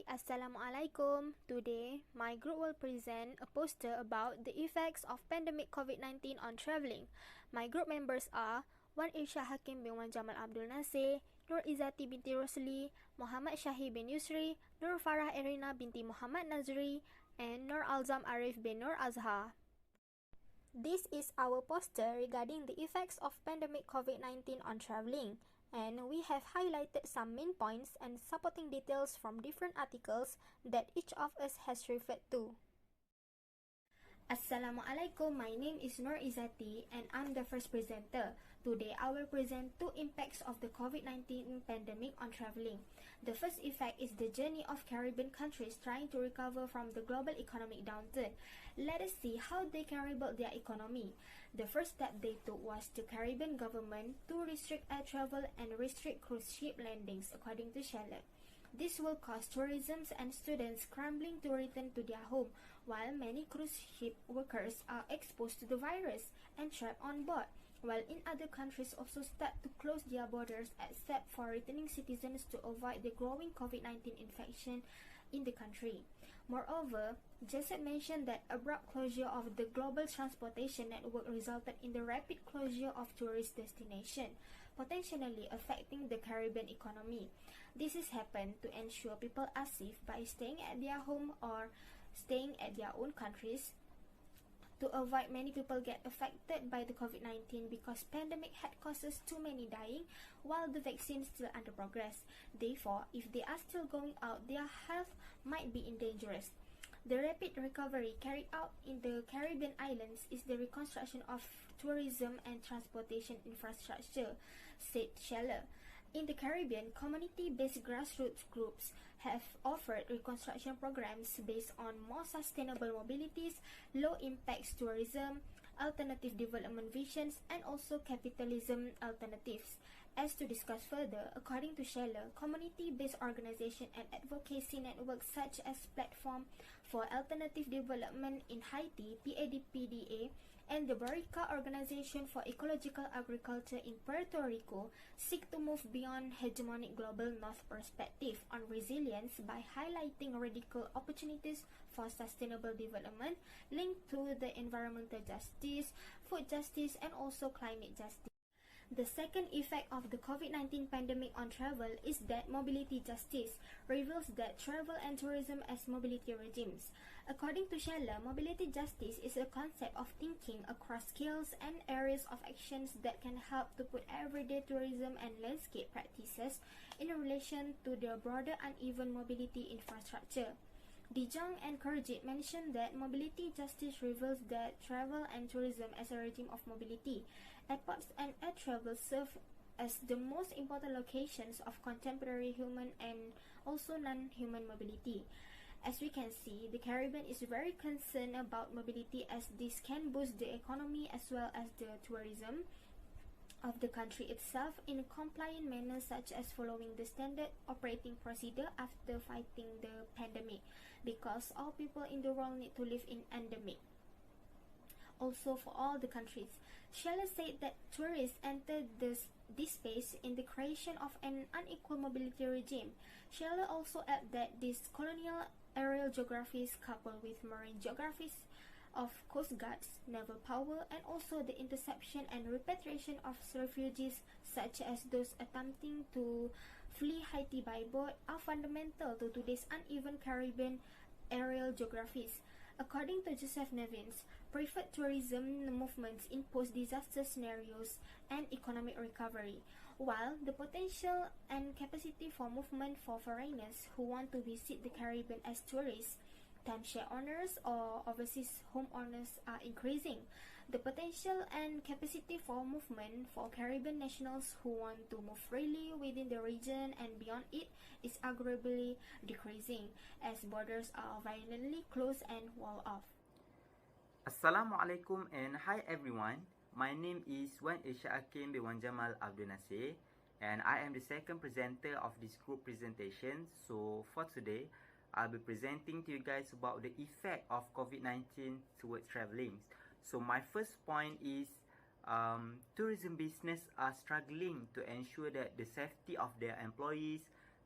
Hi, Assalamualaikum. Today, my group will present a poster about the effects of pandemic COVID-19 on travelling. My group members are Wan Irsha Hakim bin Wan Jamal Abdul Nasir, Nur Izzati binti Rosli, Muhammad Shahi bin Yusri, Nur Farah Erina binti Muhammad Nazri, and Nur Alzam Arif bin Nur Azhar. This is our poster regarding the effects of pandemic COVID-19 on travelling. And we have highlighted some main points and supporting details from different articles that each of us has referred to. Assalamualaikum, my name is Nur Izzati and I'm the first presenter. Today I will present two impacts of the COVID-19 pandemic on travelling. The first effect is the journey of Caribbean countries trying to recover from the global economic downturn. Let us see how they can rebuild their economy. The first step they took was the Caribbean government to restrict air travel and restrict cruise ship landings, according to Scheller. This will cause tourism and students scrambling to return to their home, while many cruise ship workers are exposed to the virus and trapped on board, while in other countries also start to close their borders except for returning citizens to avoid the growing COVID-19 infection in the country. Moreover, Jesset mentioned that abrupt closure of the global transportation network resulted in the rapid closure of tourist destinations, potentially affecting the Caribbean economy. This has happened to ensure people are safe by staying at their home or staying at their own countries, to avoid many people get affected by the COVID-19 because pandemic had causes too many dying while the vaccine is still under progress. Therefore, if they are still going out, their health might be in danger. The rapid recovery carried out in the Caribbean islands is the reconstruction of tourism and transportation infrastructure, said Scheller. In the Caribbean, community-based grassroots groups have offered reconstruction programs based on more sustainable mobilities, low-impact tourism, alternative development visions, and also capitalism alternatives. As to discuss further, according to Scheller, community-based organization and advocacy networks such as Platform for Alternative Development in Haiti, PADPDA, and the Barica Organization for Ecological Agriculture in Puerto Rico seek to move beyond hegemonic global north perspective on resilience by highlighting radical opportunities for sustainable development linked to the environmental justice, food justice, and also climate justice. The second effect of the COVID-19 pandemic on travel is that mobility justice reveals that travel and tourism as mobility regimes. According to Scheller, mobility justice is a concept of thinking across skills and areas of actions that can help to put everyday tourism and landscape practices in relation to the broader uneven mobility infrastructure. De Jong and Kurjit mentioned that mobility justice reveals that travel and tourism as a regime of mobility. Airports and air travel serve as the most important locations of contemporary human and also non-human mobility. As we can see, the Caribbean is very concerned about mobility as this can boost the economy as well as the tourism of the country itself in a compliant manner, such as following the standard operating procedure after fighting the pandemic, because all people in the world need to live in endemic. Also for all the countries, Scheller said that tourists entered this space in the creation of an unequal mobility regime. Scheller also added that these colonial aerial geographies coupled with marine geographies of coast guards, naval power, and also the interception and repatriation of refugees such as those attempting to flee Haiti by boat are fundamental to today's uneven Caribbean aerial geographies. According to Joseph Nevins, preferred tourism movements in post-disaster scenarios and economic recovery, while the potential and capacity for movement for foreigners who want to visit the Caribbean as tourists, timeshare owners, or overseas homeowners are increasing. The potential and capacity for movement for Caribbean nationals who want to move freely within the region and beyond it is arguably decreasing as borders are violently closed and walled off. Assalamualaikum and hi everyone. My name is Wan Irsha Hakim bin Wan Jamal Abdul Nasir and I am the second presenter of this group presentation. So for today, I'll be presenting to you guys about the effect of COVID-19 towards travelling. So my first point is tourism business are struggling to ensure that the safety of their employees,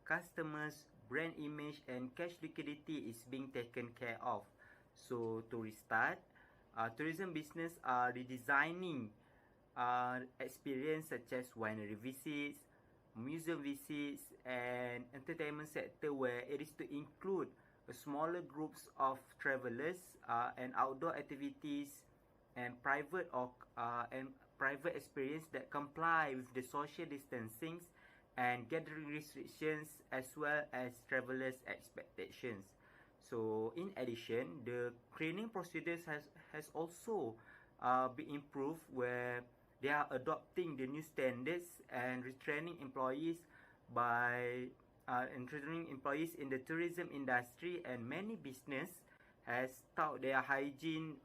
customers, brand image and cash liquidity is being taken care of. So to restart, tourism business are redesigning experience such as winery visits, museum visits, and entertainment sector where it is to include smaller groups of travelers and outdoor activities and private experience that comply with the social distancing and gathering restrictions as well as travelers' expectations. So in addition, the cleaning procedures has also been improved where they are adopting the new standards and retraining employees by retraining employees in the tourism industry, and many business has start their hygiene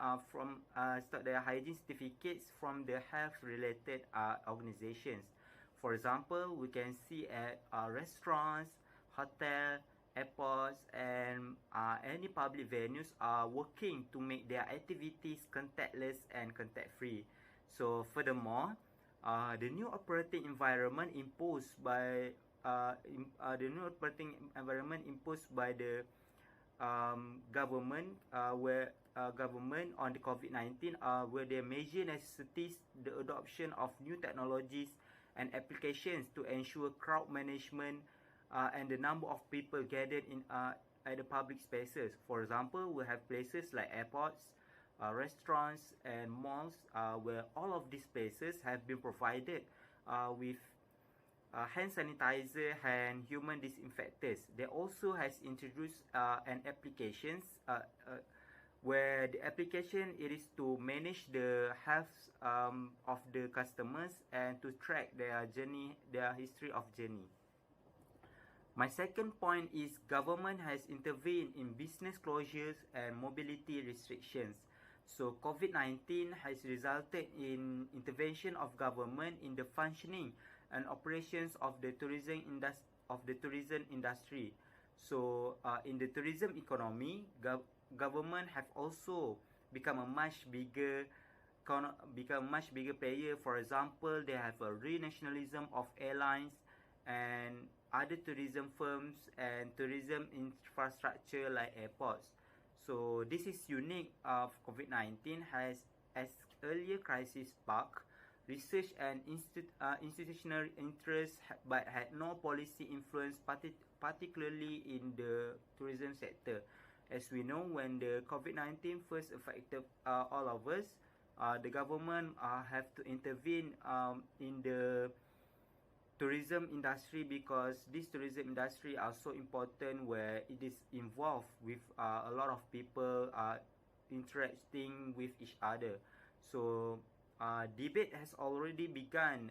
certificates from the health related organizations. For example, we can see at restaurants, hotel, airports, and any public venues are working to make their activities contactless and contact free. So furthermore, the new operating environment imposed by the government government on the COVID-19 where they measure necessities the adoption of new technologies and applications to ensure crowd management and the number of people gathered in at the public spaces. For example, we have places like airports, restaurants, and malls where all of these places have been provided with hand sanitizer and human disinfectants. They also has introduced an applications where the application it is to manage the health of the customers and to track their journey, their history of journey. My second point is government has intervened in business closures and mobility restrictions. So COVID-19 has resulted in intervention of government in the functioning and operations of the tourism industry. So in the tourism economy, government have also become a much bigger player. For example, they have a renationalism of airlines and other tourism firms and tourism infrastructure like airports. So this is unique of COVID-19 as earlier crisis sparked research and institutional interest but had no policy influence, particularly in the tourism sector. As we know, when the COVID-19 first affected all of us, the government have to intervene in the tourism industry because this tourism industry are so important where it is involved with a lot of people interacting with each other. So debate has already begun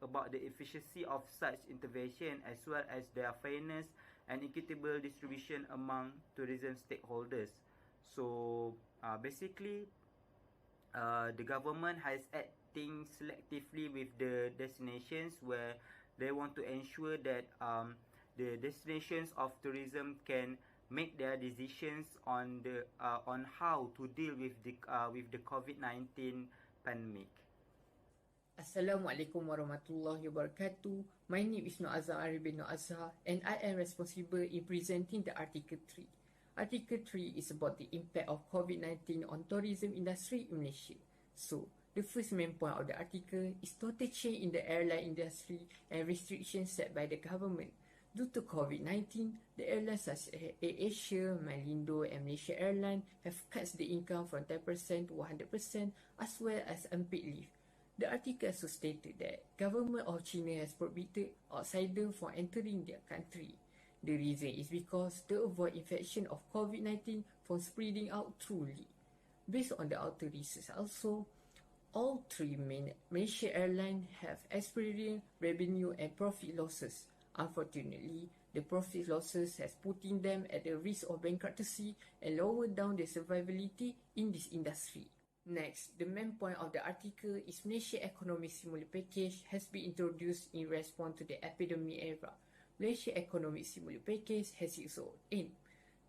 about the efficiency of such intervention as well as their fairness and equitable distribution among tourism stakeholders. So basically, the government has acting selectively with the destinations where they want to ensure that the destinations of tourism can make their decisions on how to deal with the COVID-19 pandemic. Assalamualaikum warahmatullahi wabarakatuh. My name is Noazah Arif bin Noazah and I am responsible in presenting the Article 3. Article 3 is about the impact of COVID-19 on tourism industry in Malaysia. So, the first main point of the article is total change in the airline industry and restrictions set by the government. Due to COVID-19, the airlines such as AirAsia, Malindo and Malaysia Airlines have cut the income from 10% to 100% as well as unpaid leave. The article also stated that government of China has prohibited outsiders from entering their country. The reason is because to avoid infection of COVID-19 from spreading out truly. Based on the outer research also, all three main Malaysia Airlines have experienced revenue and profit losses. Unfortunately, the profit losses has putting them at the risk of bankruptcy and lower down their survivability in this industry. Next, the main point of the article is Malaysia Economic Stimulus Package has been introduced in response to the epidemic era. Malaysia Economic Stimulus Package has its own aim.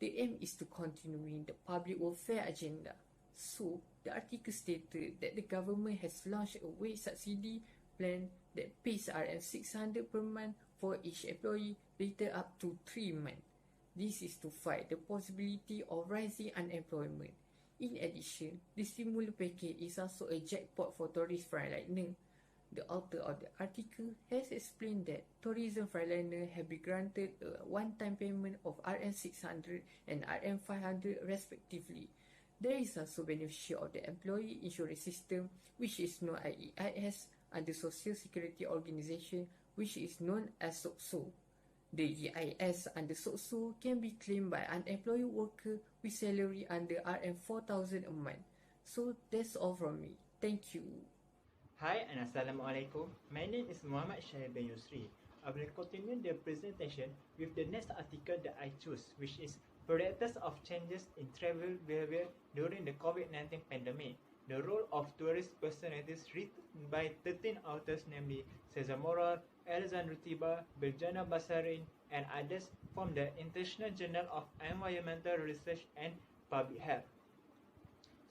The aim is to continue the public welfare agenda. So, the article stated that the government has launched a wage subsidy plan that pays RM600 per month for each employee later up to 3 months. This is to fight the possibility of rising unemployment. In addition, the stimulus package is also a jackpot for tourist freightliner. The author of the article has explained that tourism freightliner have been granted a one-time payment of Rm600 and Rm500 respectively. There is also benefit of the employee insurance system, which is known as EIS, and the Social Security Organization, which is known as SOCSO. The EIS and the SOCSO can be claimed by unemployed worker with salary under Rm4,000 a month. So that's all from me. Thank you. Hi and Assalamualaikum. My name is Muhammad Syahir bin Yusri. I will continue the presentation with the next article that I choose, which is Predictors of Changes in Travel Behavior During the COVID-19 Pandemic. The role of tourist personalities, written by 13 authors, namely Cesar Moral, Alexandre Tiba, Biljana Basarin, and others from the International Journal of Environmental Research and Public Health.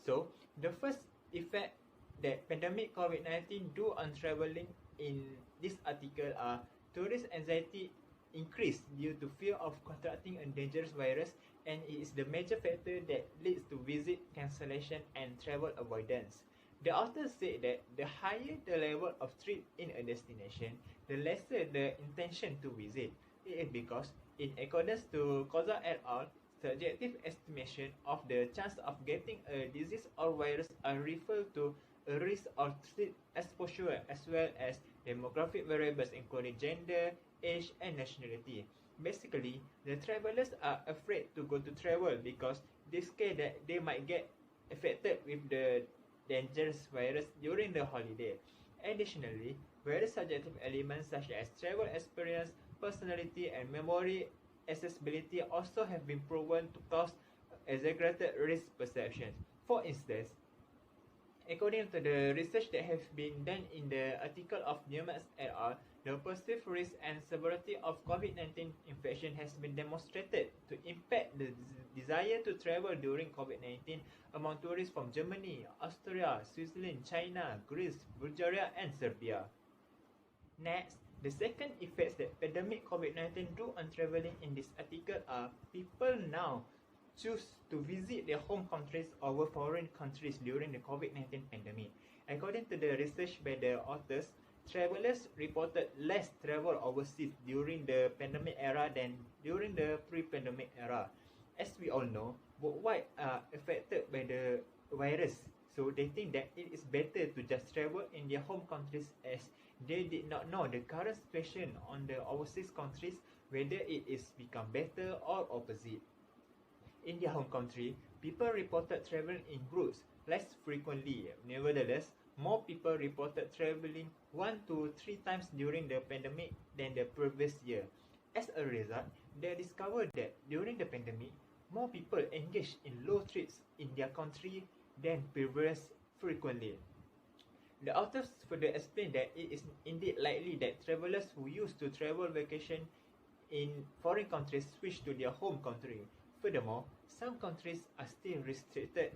So, the first effect that pandemic COVID-19 do on travelling in this article are tourist anxiety increased due to fear of contracting a dangerous virus, and it is the major factor that leads to visit cancellation and travel avoidance. The author said that the higher the level of trip in a destination, the lesser the intention to visit. It is because, in accordance to Koza et al., subjective estimation of the chance of getting a disease or virus are referred to a risk of trip exposure, as well as demographic variables including gender, age, and nationality. Basically, the travelers are afraid to go to travel because they scare that they might get affected with the dangerous virus during the holiday. Additionally, various subjective elements such as travel experience, personality, and memory accessibility also have been proven to cause exaggerated risk perceptions. For instance, according to the research that has been done in the article of Newman et al., the perceived risk and severity of COVID-19 infection has been demonstrated to impact the desire to travel during COVID-19 among tourists from Germany, Austria, Switzerland, China, Greece, Bulgaria, and Serbia. Next, the second effects that pandemic COVID-19 do on travelling in this article are people now choose to visit their home countries over foreign countries during the COVID-19 pandemic. According to the research by the authors, travelers reported less travel overseas during the pandemic era than during the pre-pandemic era. As we all know, worldwide are affected by the virus, so they think that it is better to just travel in their home countries, as they did not know the current situation on the overseas countries, whether it is become better or opposite. In their home country, people reported traveling in groups less frequently. Nevertheless, more people reported traveling 1 to 3 times during the pandemic than the previous year. As a result, they discovered that during the pandemic, more people engaged in low trips in their country than previous frequently. The authors further explain that it is indeed likely that travelers who used to travel vacation in foreign countries switch to their home country. Furthermore, some countries are still restricted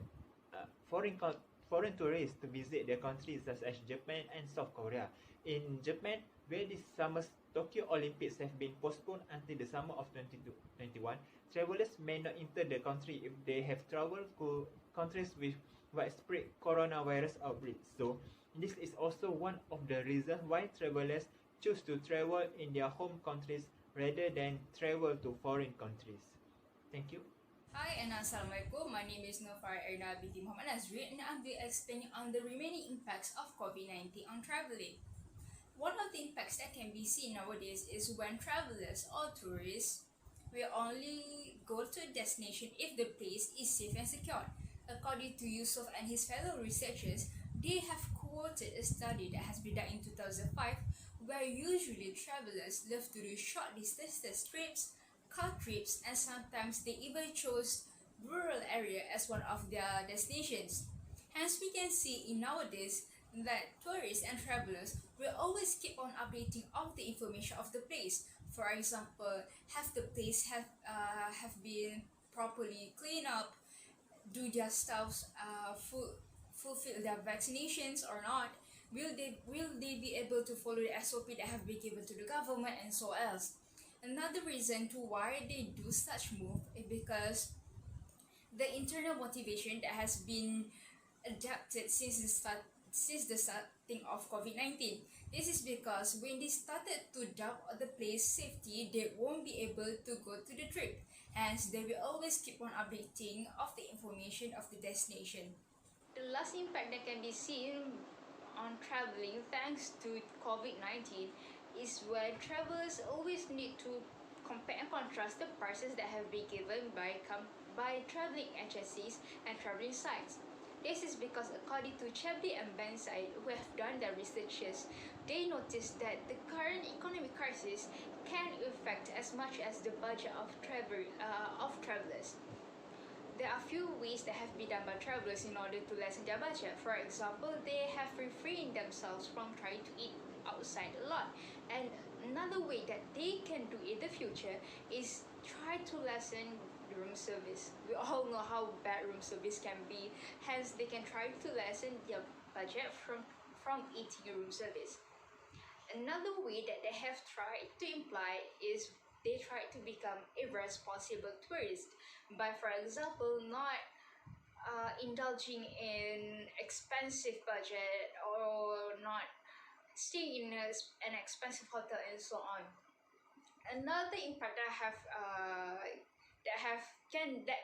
foreign tourists to visit their countries, such as Japan and South Korea. In Japan, where this summer's Tokyo Olympics have been postponed until the summer of 2021, travelers may not enter the country if they have traveled to countries with widespread coronavirus outbreaks. So, this is also one of the reasons why travelers choose to travel in their home countries rather than travel to foreign countries. Thank you. Hi and Assalamualaikum. My name is Nofar Erna binti Muhammad Nazri, and I'll be explaining on the remaining impacts of COVID-19 on traveling. One of the impacts that can be seen nowadays is when travelers or tourists will only go to a destination if the place is safe and secure. According to Yusuf and his fellow researchers, they have quoted a study that has been done in 2005, where usually travelers love to do short distance trips, car trips, and sometimes they even chose rural area as one of their destinations. Hence, we can see in nowadays that tourists and travelers will always keep on updating of the information of the place. For example, have the place have been properly cleaned up, do their staffs fulfill their vaccinations or not, will they be able to follow the SOP that have been given to the government, and so else. Another reason to why they do such move is because the internal motivation that has been adapted since the starting of COVID-19. This is because when they started to doubt the place safety, they won't be able to go to the trip. Hence, they will always keep on updating of the information of the destination. The last impact that can be seen on traveling thanks to COVID-19 is when travelers always need to compare and contrast the prices that have been given by traveling agencies and traveling sites. This is because according to Chabli and Benside, who have done their researches, they noticed that the current economic crisis can affect as much as the budget of travelers. There are few ways that have been done by travelers in order to lessen their budget. For example, they have refrained themselves from trying to eat outside a lot. And another way that they can do in the future is try to lessen room service. We all know how bad room service can be, hence they can try to lessen their budget from eating a room service. Another way that they have tried to imply is they try to become a responsible tourist by, for example, not indulging in expensive budget or not staying in an expensive hotel and so on. Another impact that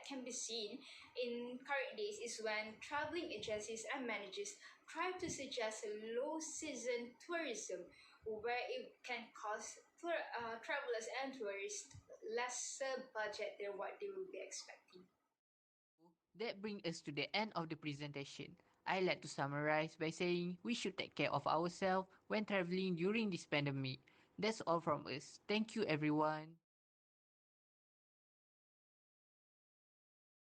can be seen in current days is when traveling agencies and managers try to suggest low season tourism where it can cost travelers and tourists lesser budget than what they will be expecting. That brings us to the end of the presentation. I like to summarize by saying we should take care of ourselves when traveling during this pandemic. That's all from us. Thank you, everyone.